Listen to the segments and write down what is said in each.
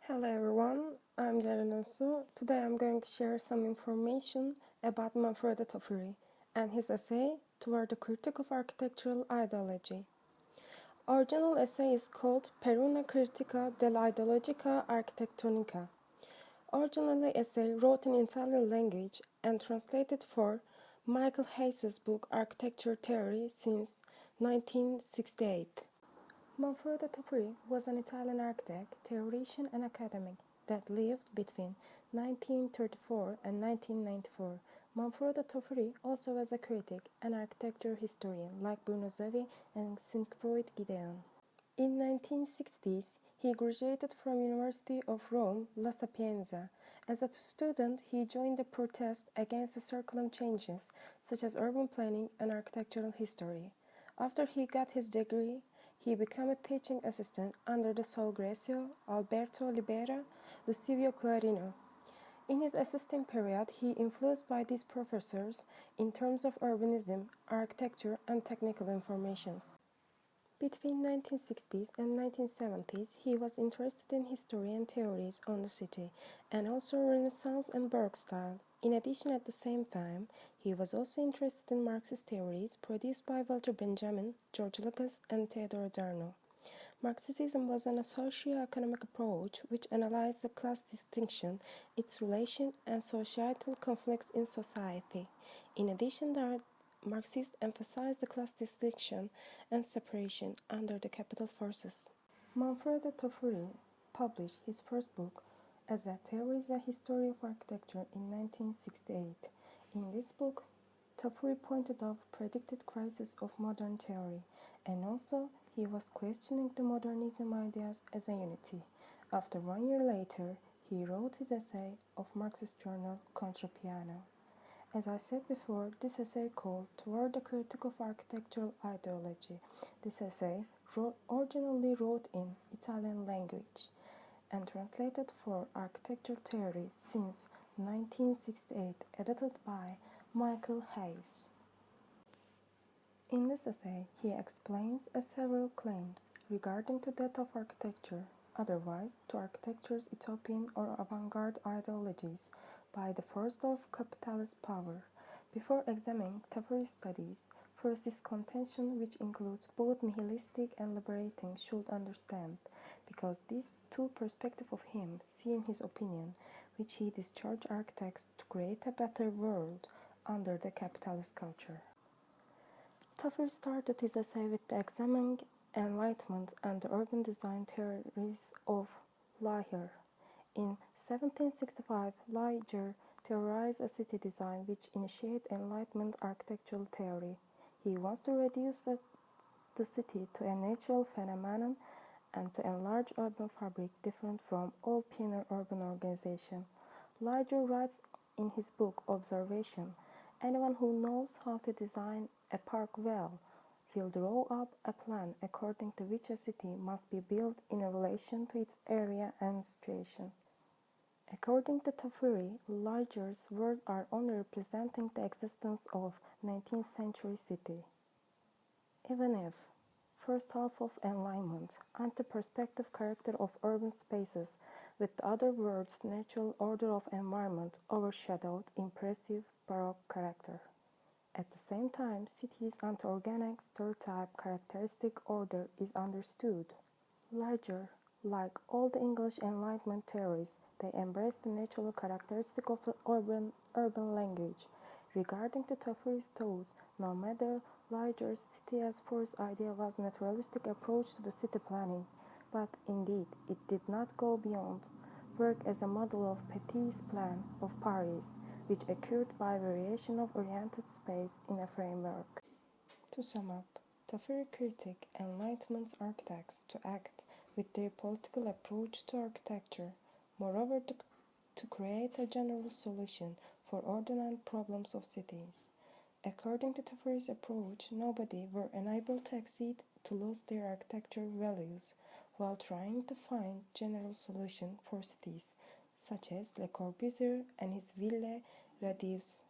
Hello everyone, I'm cerenözsu. Today I'm going to share some information about Manfred Tofuri and his essay Toward the Critique of Architectural Ideology. Original essay is called Per una critica dell'ideologia architettonica. Originally essay wrote in Italian language and translated for Michael Hayes's book Architecture Theory since 1968. Manfredo Tofuri was an Italian architect, theoretician, and academic that lived between 1934 and 1994. Manfredo Tofuri also was a critic and architecture historian like Bruno Zevi and Siegfried Gideon. In 1960s, he graduated from University of Rome, La Sapienza. As a student, he joined the protest against the curriculum changes, such as urban planning and architectural history. After he got his degree, he became a teaching assistant under the Sol Grecio, Alberto Libera, Lucivio Guarino. In his assisting period, he influenced by these professors in terms of urbanism, architecture, and technical informations. Between 1960s and 1970s, he was interested in history and theories on the city, and also Renaissance and Baroque style. In addition, at the same time, he was also interested in Marxist theories produced by Walter Benjamin, George Lucas, and Theodore Adorno. Marxism was an socio-economic approach which analyzed the class distinction, its relation, and societal conflicts in society. In addition, Marxists emphasized the class distinction and separation under the capital forces. Manfredo Tofuri published his first book as a Theory is a History of Architecture in 1968. In this book, Tofuri pointed out predicted crisis of modern theory, and also he was questioning the modernism ideas as a unity. After 1 year later, he wrote his essay of Marxist journal Contropiano. As I said before, this essay called Toward the Critique of Architectural Ideology. This essay originally wrote in Italian language and translated for architecture theory since 1968, edited by Michael Hayes. In this essay, he explains several claims regarding the death of architecture, otherwise to architecture's utopian or avant-garde ideologies by the force of capitalist power. Before examining Tofuri's studies, first this contention, which includes both nihilistic and liberating, should understand, because these two perspectives of him see in his opinion, which he discharged architects to create a better world under the capitalist culture. Tofuri started his essay with examining Enlightenment and the urban design theories of Leyer. In 1765, Leyer theorized a city design which initiated Enlightenment architectural theory. He wants to reduce the city to a natural phenomenon and to enlarge urban fabric different from all pioneer urban organization. Leyer writes in his book Observation, anyone who knows how to design a park well will draw up a plan according to which a city must be built in relation to its area and situation. According to Tofuri, Leyer's words are only representing the existence of 19th century city. Even if first half of Enlightenment and the perspective character of urban spaces with the other words natural order of environment overshadowed impressive Baroque character. At the same time, cities' anti-organic stereotype characteristic order is understood. Leyer, like all the English Enlightenment theories, they embrace the natural characteristic of urban language. Regarding the Tofuri's thoughts, no matter Leyer's city as force idea was a naturalistic approach to the city planning, but indeed it did not go beyond work as a model of Petit's plan of Paris, which occurred by variation of oriented space in a framework. To sum up, Tofuri critique Enlightenment architects to act with their political approach to architecture, moreover to create a general solution for ordinary problems of cities. According to Tofuri's approach, nobody were unable to accede to lose their architecture values while trying to find general solution for cities, such as Le Corbusier and his Ville Radius.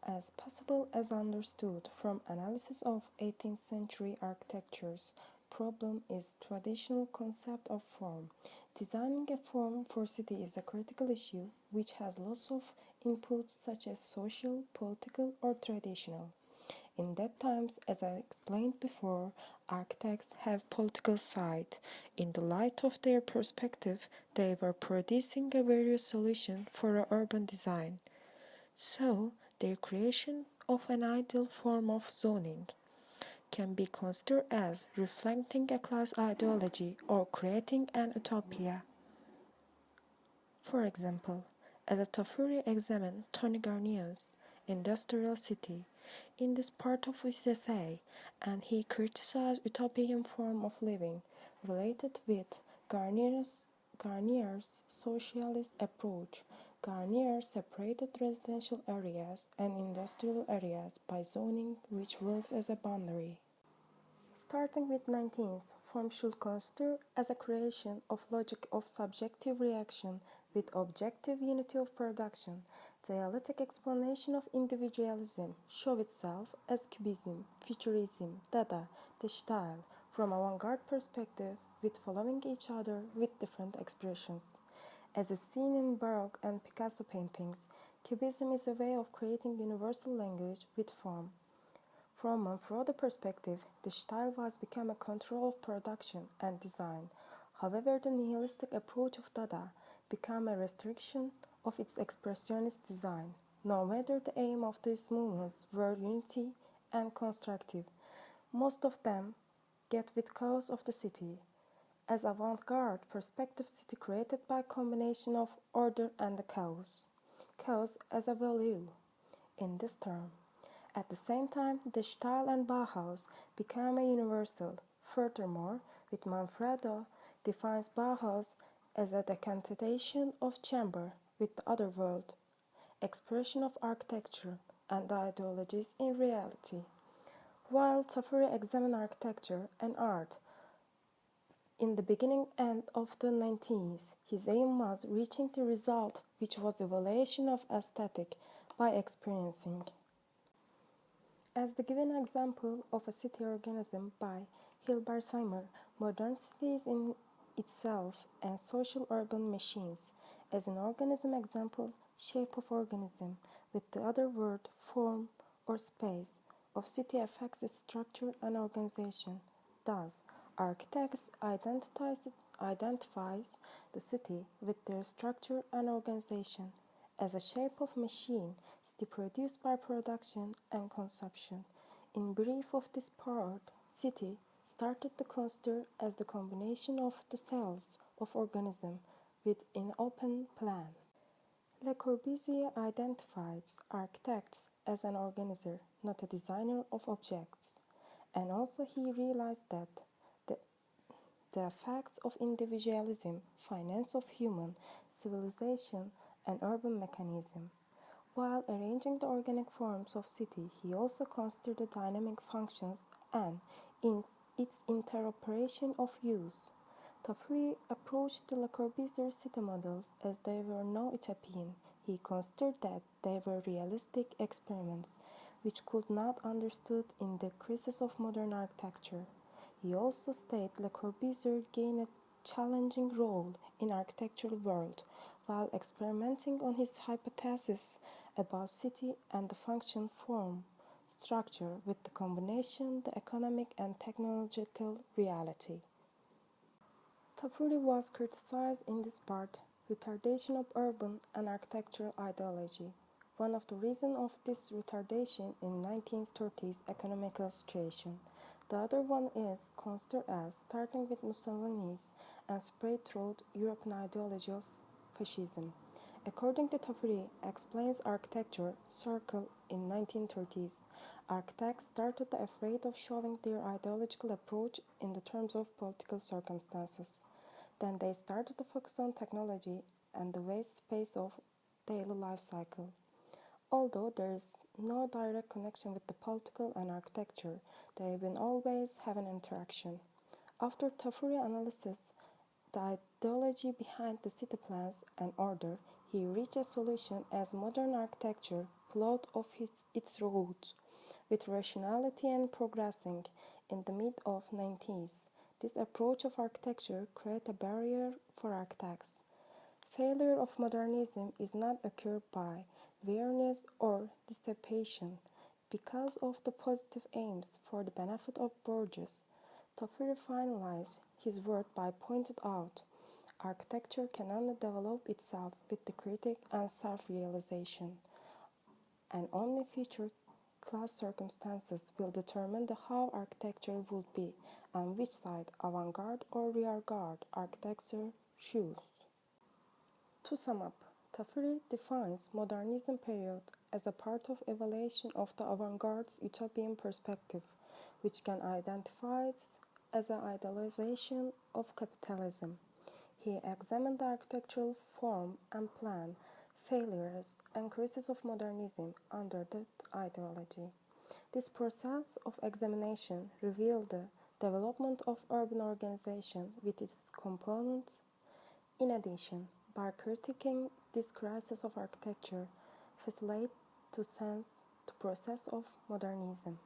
As possible as understood from analysis of 18th century architecture's problem is traditional concept of form. Designing a form for city is a critical issue which has lots of inputs such as social, political, or traditional. In that times, as I explained before, architects have political side. In the light of their perspective, they were producing a various solution for a urban design. So, their creation of an ideal form of zoning can be considered as reflecting a class ideology or creating an utopia. For example, as a Tafuri examined Tony Garnier's industrial city in this part of his essay, and he criticized utopian form of living related with Garnier's socialist approach. Garnier separated residential areas and industrial areas by zoning, which works as a boundary. Starting with 19th, form should consider as a creation of logic of subjective reaction with objective unity of production. Dialectic explanation of individualism show itself as cubism, futurism, Dada, the style, from avant-garde perspective with following each other with different expressions. As is seen in Baroque and Picasso paintings, cubism is a way of creating universal language with form. From Manfrot's perspective, the style was become a control of production and design. However, the nihilistic approach of Dada became a restriction of its expressionist design. No matter the aim of these movements were unity and constructive, most of them get with cause of the city. As avant-garde perspective city created by combination of order and the chaos. Chaos as a value in this term. At the same time, the style and Bauhaus became a universal. Furthermore, with Manfredo defines Bauhaus as a decantation of chamber with the other world, expression of architecture and ideologies in reality. While Tafuri examined architecture and art in the beginning and of the 19th, his aim was reaching the result which was evaluation of aesthetic by experiencing. As the given example of a city organism by Hilbersheimer, modern city is in itself and social urban machines. As an organism example, shape of organism, with the other word, form or space, of city affects its structure and organization. Thus, architects identifies the city with their structure and organization as a shape of machine, city produced by production and consumption. In brief of this part, city started to consider as the combination of the cells of organism with an open plan. Le Corbusier identifies architects as an organizer, not a designer of objects, and also he realized that the effects of individualism, finance of human civilization, and urban mechanism. While arranging the organic forms of city, he also considered the dynamic functions and in its interoperation of use. Tafuri approached the Le Corbusier city models as they were no utopian. He considered that they were realistic experiments which could not be understood in the crisis of modern architecture. He also stated Le Corbusier gained a challenging role in architectural world while experimenting on his hypothesis about city and the function form structure with the combination the economic and technological reality. Tafuri was criticized in this part retardation of urban and architectural ideology. One of the reasons of this retardation in 1930s economical situation. The other one is considered as starting with Mussolini's and spread throughout European ideology of fascism. According to Tafuri, explains architecture circle in 1930s. Architects started afraid of showing their ideological approach in the terms of political circumstances. Then they started to focus on technology and the waste space of daily life cycle. Although there is no direct connection with the political and architecture, they will always have an interaction. After Tafuri analysis, the ideology behind the city plans and order, he reached a solution as modern architecture plot of its roots, with rationality and progressing in the mid of 90s. This approach of architecture creates a barrier for architects. Failure of modernism is not occurred by weariness or dissipation because of the positive aims for the benefit of Borges. Tafuri finalized his work by pointing out architecture can only develop itself with the critic and self-realization, and only future class circumstances will determine how architecture will be and which side, avant-garde or rear-guard, architecture choose. To sum up, Tafuri defines modernism period as a part of evaluation of the avant-garde's utopian perspective, which can identify as an idealization of capitalism. He examined the architectural form and plan, failures, and crises of modernism under that ideology. This process of examination revealed the development of urban organization with its components. In addition, by critiquing this crisis of architecture, facilitate to sense the process of modernism.